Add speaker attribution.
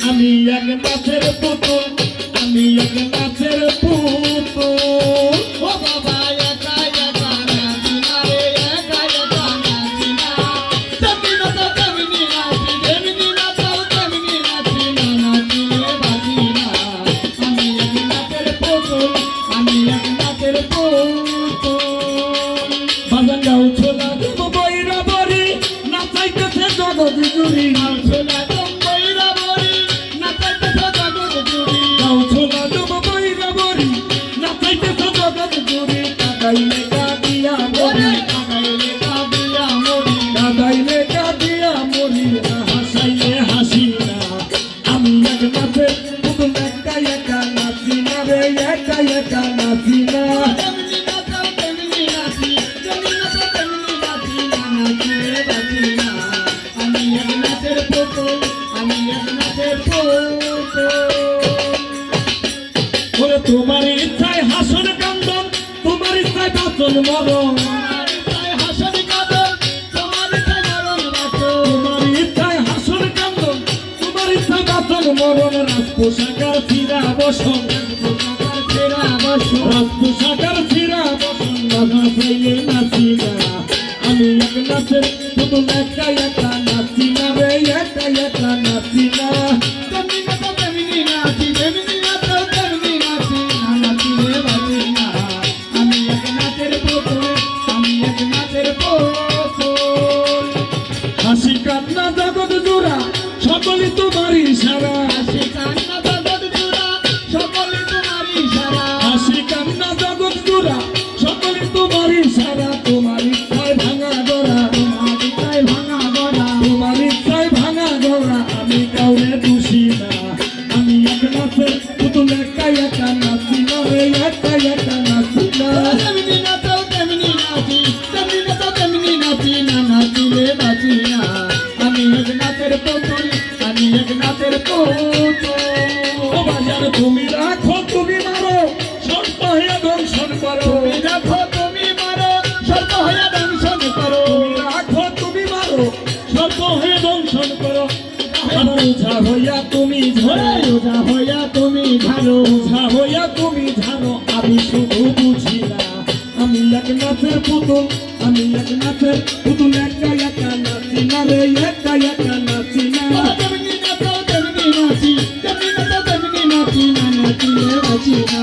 Speaker 1: আমি এক নাচের পুতুল, আমি এক নাচের পুতুল।
Speaker 2: ও বাবা একা একা নাচি না রে, একা একা নাচি না। তেমনি নাচো তেমনি নাচি, যেমনি নাচো তেমনি নাচি না, নাচিলে বাজি না। আমি এক নাচের পুতুল, আমি এক নাচের পুতুল।
Speaker 1: বাজান গাও ছোলা দেব বৈরা বরি, নাচাইতেছে জগৎ জুড়ি।
Speaker 2: গাও ছোলা দেব বৈরা বরি, নাচাইতেছে জগৎ জুড়ি।
Speaker 1: গাও ছোলা দেব বৈরা বরি, নাচাইতেছে জগৎ জুড়ি। কাদাইলে কাদিয়া মরি,
Speaker 2: কাদাইলে কাঁদিয়া মরি,
Speaker 1: কাদাইলে কাদিয়া মরি, হাসাইলে হাসি না। আমি এক নাচের পুতুল, একা একা নাচি না রে, একা একা নাচি না।
Speaker 2: তেমনি নাচো তেমনি নাচি, যেমনি নাচো তেমনি নাচি না, নাচিলে বাজি না। আমি এক নাচের পুতুল, আমি এক নাচের পুতুল।
Speaker 1: ওরে তোমার ইচ্ছায় হাসন কান্দন, তোমার ইচ্ছায় বাঁচন মরণ।
Speaker 2: তোমার ইচ্ছায় হাসন কাঁদন, তোমার ইচ্ছায় মরণ বাঁচন।
Speaker 1: তোমার ইচ্ছায় হাসন কান্দন, তোমার ইচ্ছায় বাঁচন মরণ। রাজ পোশাকার ফিরা বসন,
Speaker 2: পোশাকার ছেঁড়া বসন,
Speaker 1: রাজ পোশাকার ফিরা বসন। বাধা চাইলে নাচি না, আমি এক নাচের পুতুল, একা একা নাচি না রে, একা একা নাচি না।
Speaker 2: তেমনি নাচো তেমনি নাচি, যেমনি নাচো তেমনি নাচি না, নাচিলে বাজি না। আমি এক নাচের পুতুল, আমি এক নাচের পুতুল।
Speaker 1: হাসি কান্না জগৎ জোড়া, সকলই তোমার ইশারা।
Speaker 2: হাসি কান্না জগৎ জুড়া, সকলে তোমার ইশারা।
Speaker 1: হাসি কান্না জগৎ জোড়া, সকলই তোমার ইশারা। তোমার ইচ্ছায় ভাঙা গড়া,
Speaker 2: তোমার ইচ্ছায় ভাঙা গড়া,
Speaker 1: তোমার ইচ্ছায় ভাঙা গড়া। আমি কাউরে দোষী না, আমি এক নাচের পুতুল, একা একা নাচি না রে, একা একা নাচি না।
Speaker 2: তেমনি নাচো তেমনি নাচি, তেমনি নাচো তেমনি নাচি না, নাচিলে বাজি না। আমি এক নাচের পুতুল, আমি এক নাচের পুতুল।
Speaker 1: ও বাজার তুমি রাখো, তুমি মারো, সর্প হয়ে দংশন করো।
Speaker 2: তুমি রাখো তুমি মারো, সর্প হয়ে দংশন করো।
Speaker 1: তুমি রাখো, তুমি মারো, সর্প হয়ে দংশন করো। আমার ওঝা হইয়া তুমি ঝরে,
Speaker 2: ওঝা হইয়া তুমি ঝাড়ো,
Speaker 1: ওঝা হইয়া তুমি জানো, আমি শুধু বুঝি না। আমি এক নাচের পুতুল, আমি এক নাচের পুতুল, একা একা নাচি না রে, একা একা নাচি না।
Speaker 2: তেমনি নাচো তেমনি নাচি, তেমনি নাচো তেমনি নাচি না, নাচিলে বাজি না।